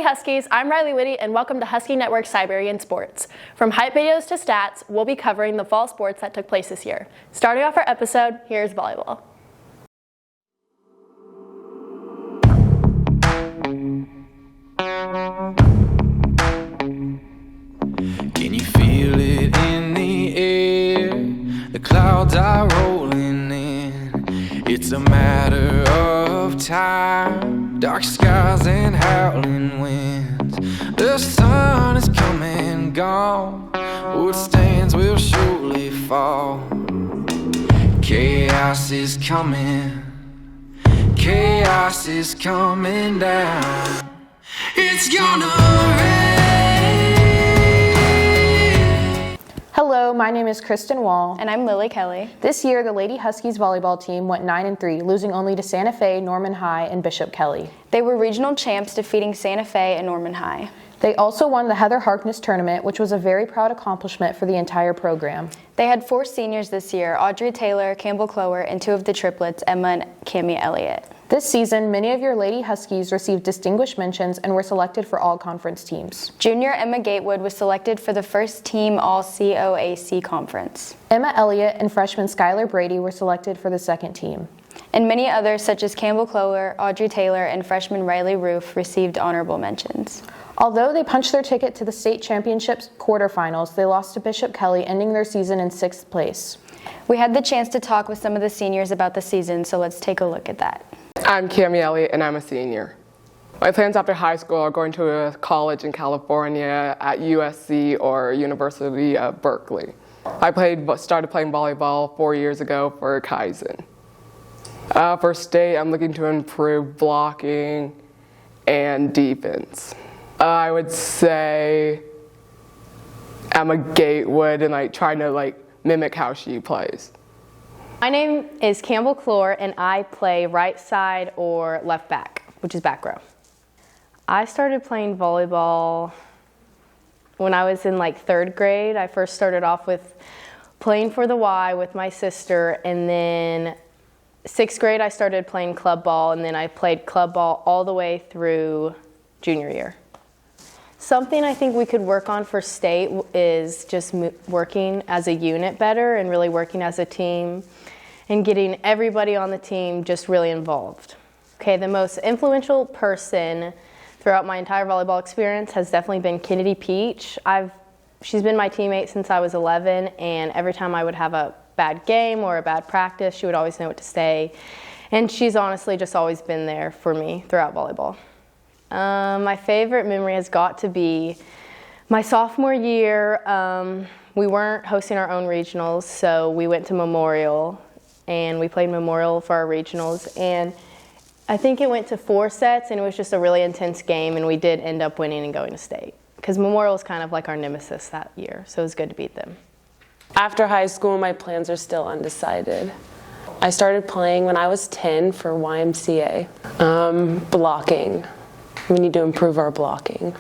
Huskies, I'm Riley Whitty, and welcome to Husky Network's Siberian Sports. From hype videos to stats, we'll be covering the fall sports that took place this year. Starting off our episode, here's volleyball. Can you feel it in the air? The clouds are rolling in. It's a matter of time. Dark skies and howling winds. The sun is coming, gone. What stands will surely fall. Chaos is coming. Chaos is coming down. It's gonna rain. Hello, my name is Kristen Wall. And I'm Lily Kelly. This year, the Lady Huskies volleyball team went 9-3, losing only to Santa Fe, Norman High, and Bishop Kelly. They were regional champs, defeating Santa Fe and Norman High. They also won the Heather Harkness tournament, which was a very proud accomplishment for the entire program. They had 4 seniors this year, Audrey Taylor, Campbell Clower, and 2 of the triplets, Emma and Cammie Elliott. This season, many of your Lady Huskies received distinguished mentions and were selected for all conference teams. Junior Emma Gatewood was selected for the first team All-COAC conference. Emma Elliott and freshman Skylar Brady were selected for the second team. And many others, such as Campbell Clower, Audrey Taylor, and freshman Riley Roof, received honorable mentions. Although they punched their ticket to the state championships quarterfinals, they lost to Bishop Kelly, ending their season in 6th place. We had the chance to talk with some of the seniors about the season, so let's take a look at that. I'm Cammie Elliott, and I'm a senior. My plans after high school are going to a college in California at USC or University of Berkeley. I started playing volleyball 4 years ago for Kaizen. For state, I'm looking to improve blocking and defense. I would say Emma Gatewood and trying to mimic how she plays. My name is Campbell Clower, and I play right side or left back, which is back row. I started playing volleyball when I was in 3rd grade. I first started off with playing for the Y with my sister, and then 6th grade I started playing club ball, and then I played club ball all the way through junior year. Something I think we could work on for state is just working as a unit better and really working as a team and getting everybody on the team just really involved. Okay, the most influential person throughout my entire volleyball experience has definitely been Kennedy Peach. She's been my teammate since I was 11, and every time I would have a bad game or a bad practice, she would always know what to say. And she's honestly just always been there for me throughout volleyball. My favorite memory has got to be my sophomore year. We weren't hosting our own regionals, so we went to Memorial, and we played Memorial for our regionals. And I think it went to 4 sets, and it was just a really intense game, and we did end up winning and going to state. Because Memorial is kind of like our nemesis that year, so it was good to beat them. After high school, my plans are still undecided. I started playing when I was 10 for YMCA. Blocking. We need to improve our blocking.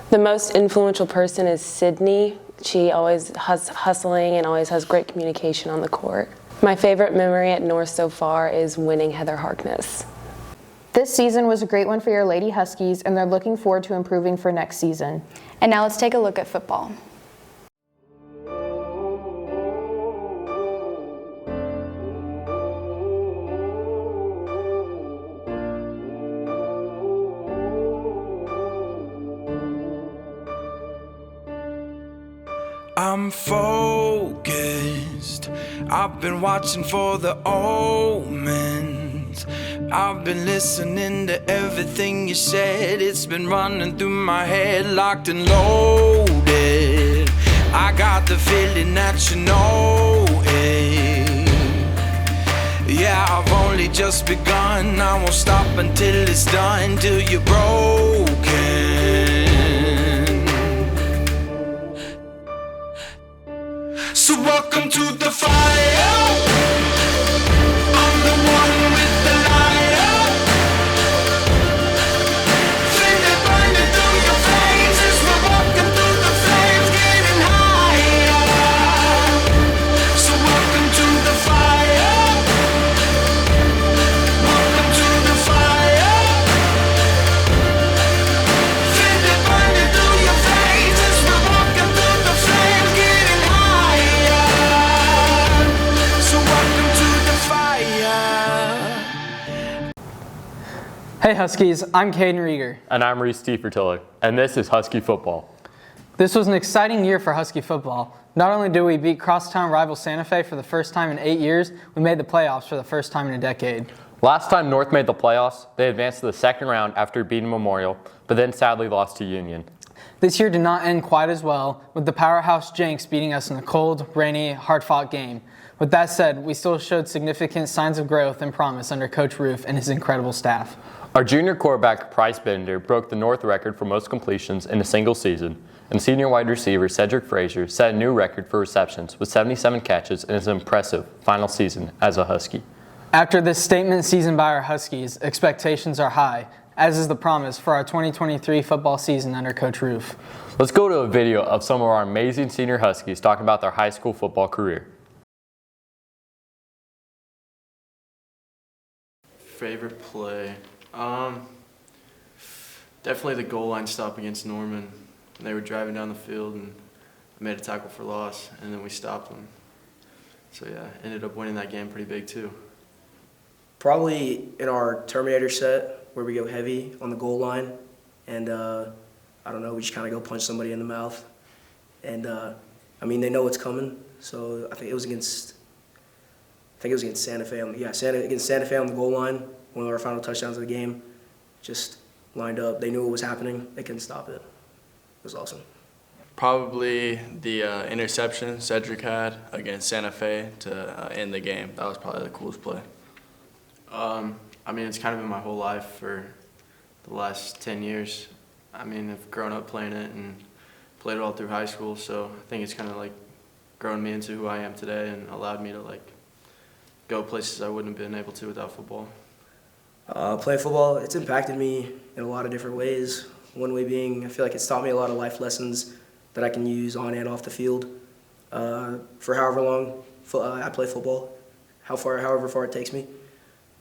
The most influential person is Sydney. She always has hustling and always has great communication on the court. My favorite memory at North so far is winning Heather Harkness. This season was a great one for your Lady Huskies, and they're looking forward to improving for next season. And now let's take a look at football. I'm focused. I've been watching for the omens. I've been listening to everything you said. It's been running through my head, locked and loaded. I got the feeling that you know it. Yeah, I've only just begun. I won't stop until it's done, till you're broken. So welcome to the fire. I'm the one with the lighter. Flame that burning through your veins as we're walking through the flames, getting higher. So welcome to the fire. Welcome to the fire. Hey Huskies, I'm Caden Rieger. And I'm Reese Tiefertiller, and this is Husky Football. This was an exciting year for Husky football. Not only did we beat crosstown rival Santa Fe for the first time in 8 years, we made the playoffs for the first time in a decade. Last time North made the playoffs, they advanced to the second round after beating Memorial, but then sadly lost to Union. This year did not end quite as well, with the powerhouse Jenks beating us in a cold, rainy, hard-fought game. With that said, we still showed significant signs of growth and promise under Coach Roof and his incredible staff. Our junior quarterback, Price Bender, broke the North record for most completions in a single season, and senior wide receiver Cedric Frazier set a new record for receptions with 77 catches in his impressive final season as a Husky. After this statement season by our Huskies, expectations are high, as is the promise for our 2023 football season under Coach Roof. Let's go to a video of some of our amazing senior Huskies talking about their high school football career. Favorite play? Definitely the goal line stop against Norman. They were driving down the field and I made a tackle for loss, and then we stopped them. So yeah, ended up winning that game pretty big too. Probably in our Terminator set where we go heavy on the goal line, and I don't know, we just kind of go punch somebody in the mouth. And I mean, they know what's coming, so I think it was against Santa Fe. Against Santa Fe on the goal line, one of our final touchdowns of the game. Just lined up. They knew what was happening. They couldn't stop it. It was awesome. Probably the interception Cedric had against Santa Fe to end the game. That was probably the coolest play. I mean, it's kind of been my whole life for the last 10 years. I mean, I've grown up playing it and played it all through high school, so I think it's kind of like grown me into who I am today and allowed me to like go places I wouldn't have been able to without football. Playing football, it's impacted me in a lot of different ways. One way being, I feel like it's taught me a lot of life lessons that I can use on and off the field. For however long I play football, however far it takes me.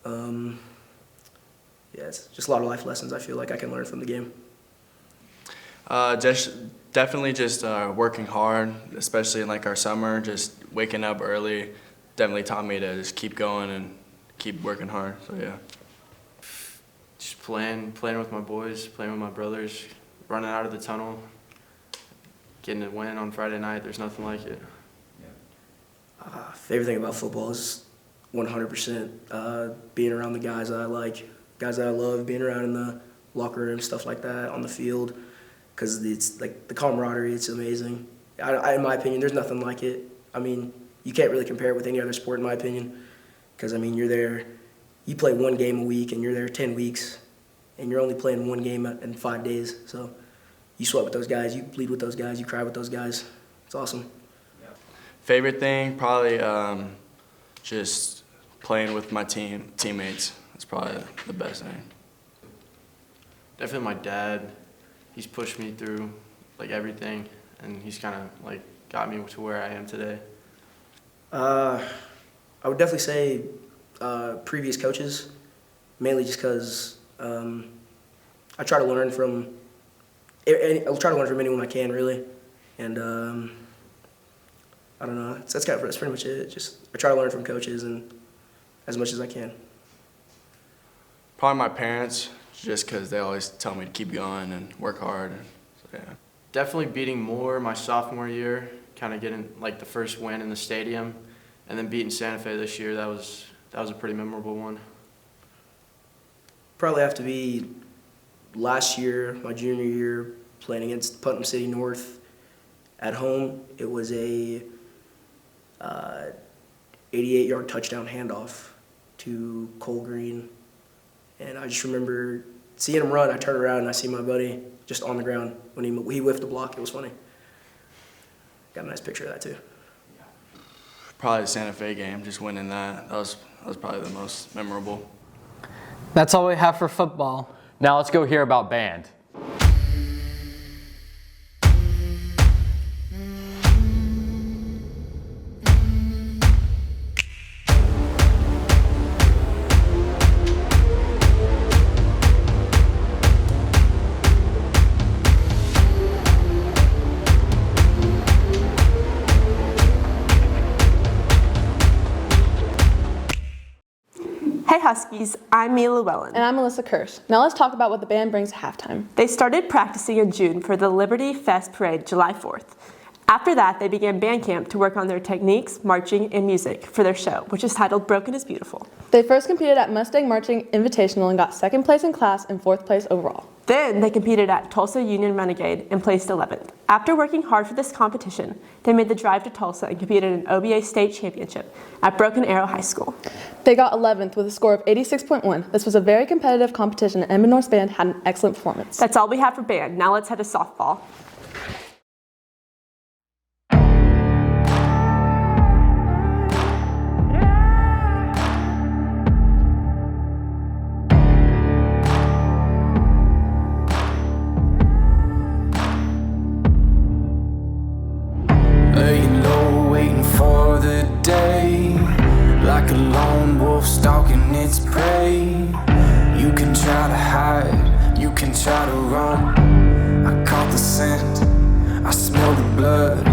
Yeah, it's just a lot of life lessons I feel like I can learn from the game. Definitely working hard, especially in like our summer, just waking up early. Definitely taught me to just keep going and keep working hard, so yeah. Just playing with my boys, playing with my brothers, running out of the tunnel, getting a win on Friday night. There's nothing like it. Favorite thing about football is 100% being around the guys that I like, guys that I love, being around in the locker room, stuff like that, on the field, because it's like the camaraderie, it's amazing. In my opinion, there's nothing like it. I mean, you can't really compare it with any other sport, in my opinion, because, I mean, you're there, you play one game a week, and you're there 10 weeks, and you're only playing one game in 5 days. So you sweat with those guys, you bleed with those guys, you cry with those guys. It's awesome. Favorite thing, probably just playing with my teammates. That's probably the best thing. Definitely my dad. He's pushed me through like everything, and he's kind of like got me to where I am today. I would definitely say previous coaches, mainly just because I try to learn from anyone I can, really, and I don't know. That's pretty much it. Just I try to learn from coaches and as much as I can. Probably my parents, just because they always tell me to keep going and work hard. So, yeah. Definitely beating Moore my sophomore year, kind of getting like the first win in the stadium, and then beating Santa Fe this year. That was a pretty memorable one. Probably have to be last year, my junior year, playing against Putnam City North at home. It was a 88-yard touchdown handoff to Cole Green. And I just remember seeing him run. I turned around and I see my buddy just on the ground when he whiffed the block. It was funny. Got a nice picture of that too. Probably the Santa Fe game, just winning that. That was probably the most memorable. That's all we have for football. Now let's go hear about band. Hey Huskies, I'm Mia Llewellyn. And I'm Melissa Kirsch. Now let's talk about what the band brings at halftime. They started practicing in June for the Liberty Fest Parade July 4th. After that, they began band camp to work on their techniques, marching, and music for their show, which is titled Broken is Beautiful. They first competed at Mustang Marching Invitational and got 2nd place in class and 4th place overall. Then they competed at Tulsa Union Renegade and placed 11th. After working hard for this competition, they made the drive to Tulsa and competed in an OBA state championship at Broken Arrow High School. They got 11th with a score of 86.1. This was a very competitive competition and Edmond North's band had an excellent performance. That's all we have for band. Now let's head to softball. Laying low, waiting for the day, like a lone wolf stalking its prey. You can try to hide, you can try to run. I caught the scent, I smell the blood.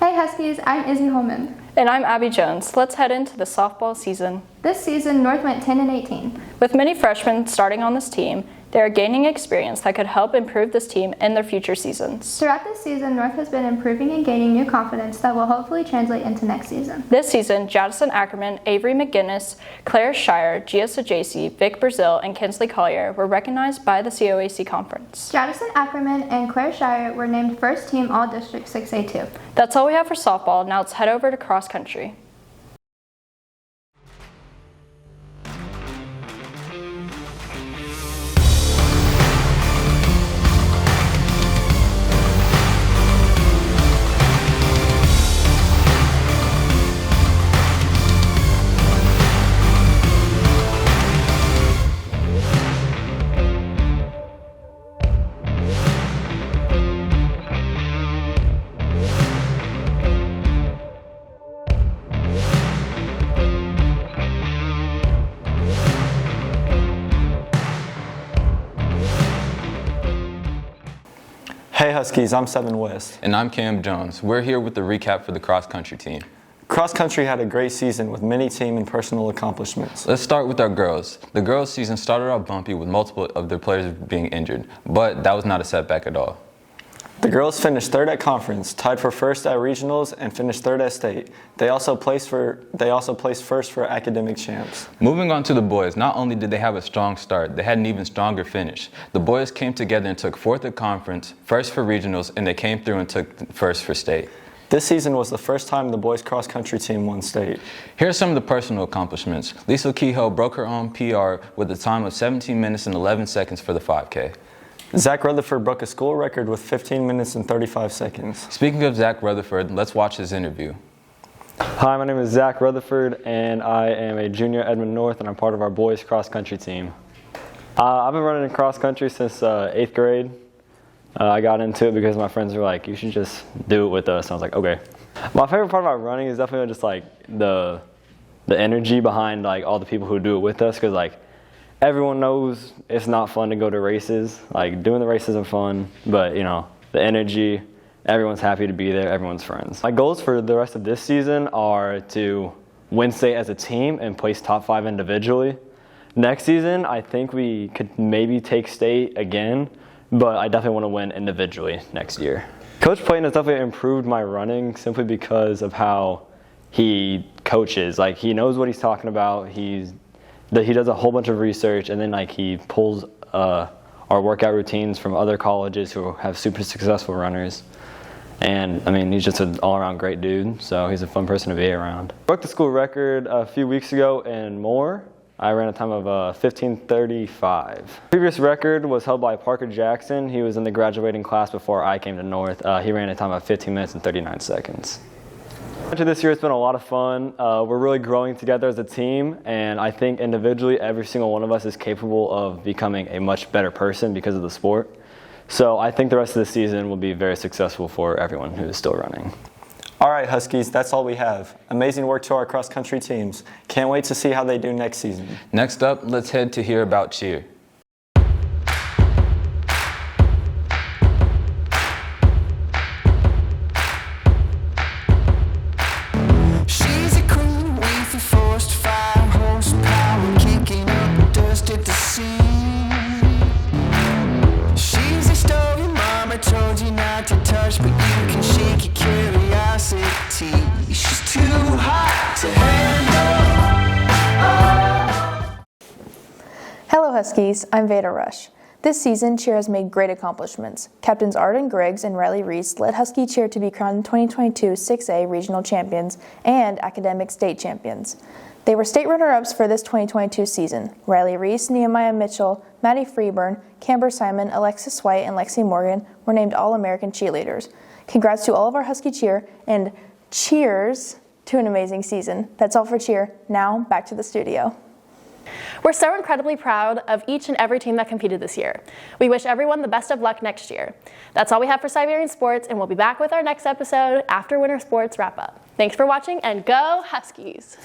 Hey Huskies, I'm Izzy Holman. And I'm Abby Jones. Let's head into the softball season. This season, North went 10-18. With many freshmen starting on this team, they are gaining experience that could help improve this team in their future seasons. Throughout this season, North has been improving and gaining new confidence that will hopefully translate into next season. This season, Jadison Ackerman, Avery McGinnis, Claire Shire, Gia Sajasi, Vic Brazil, and Kinsley Collier were recognized by the COAC conference. Jadison Ackerman and Claire Shire were named first team All-District 6A2. That's all we have for softball. Now let's head over to cross country. Hey Huskies, I'm Seven West. And I'm Cam Jones. We're here with the recap for the cross-country team. Cross country had a great season with many team and personal accomplishments. Let's start with our girls. The girls' season started off bumpy with multiple of their players being injured, but that was not a setback at all. The girls finished third at conference, tied for first at regionals, and finished third at state. They also placed first for academic champs. Moving on to the boys, not only did they have a strong start, they had an even stronger finish. The boys came together and took fourth at conference, first for regionals, and they came through and took first for state. This season was the first time the boys cross country team won state. Here are some of the personal accomplishments. Lisa Kehoe broke her own PR with a time of 17 minutes and 11 seconds for the 5K. Zach Rutherford broke a school record with 15 minutes and 35 seconds. Speaking of Zach Rutherford, let's watch his interview. Hi, my name is Zach Rutherford, and I am a junior at Edmond North, and I'm part of our boys cross country team. I've been running cross country since 8th grade. I got into it because my friends were like, you should just do it with us. I was like, okay. My favorite part about running is definitely just like the energy behind like all the people who do it with us, because like everyone knows it's not fun to go to races. Like doing the races are fun, but you know, the energy, everyone's happy to be there, everyone's friends. My goals for the rest of this season are to win state as a team and place top 5 individually. Next season, I think we could maybe take state again, but I definitely want to win individually next year. Coach Playton has definitely improved my running simply because of how he coaches. Like he knows what he's talking about. He does a whole bunch of research, and then like he pulls our workout routines from other colleges who have super successful runners. And I mean, he's just an all-around great dude, so he's a fun person to be around. I broke the school record a few weeks ago in Moore. I ran a time of 15:35. Previous record was held by Parker Jackson. He was in the graduating class before I came to North. He ran a time of 15 minutes and 39 seconds. After this year, it's been a lot of fun. We're really growing together as a team, and I think individually, every single one of us is capable of becoming a much better person because of the sport. So I think the rest of the season will be very successful for everyone who is still running. All right, Huskies, that's all we have. Amazing work to our cross-country teams. Can't wait to see how they do next season. Next up, let's head to hear about cheer. She's a queen, we Huskies, I'm Veda Rush. This season, cheer has made great accomplishments. Captains Arden Griggs and Riley Reese led Husky cheer to be crowned 2022 6A regional champions and academic state champions. They were state runner-ups for this 2022 season. Riley Reese, Nehemiah Mitchell, Maddie Freeburn, Camber Simon, Alexis White, and Lexi Morgan were named All-American cheerleaders. Congrats to all of our Husky cheer, and cheers to an amazing season. That's all for cheer. Now, back to the studio. We're so incredibly proud of each and every team that competed this year. We wish everyone the best of luck next year. That's all we have for Siberian Sports, and we'll be back with our next episode after winter sports wrap up. Thanks for watching, and go Huskies!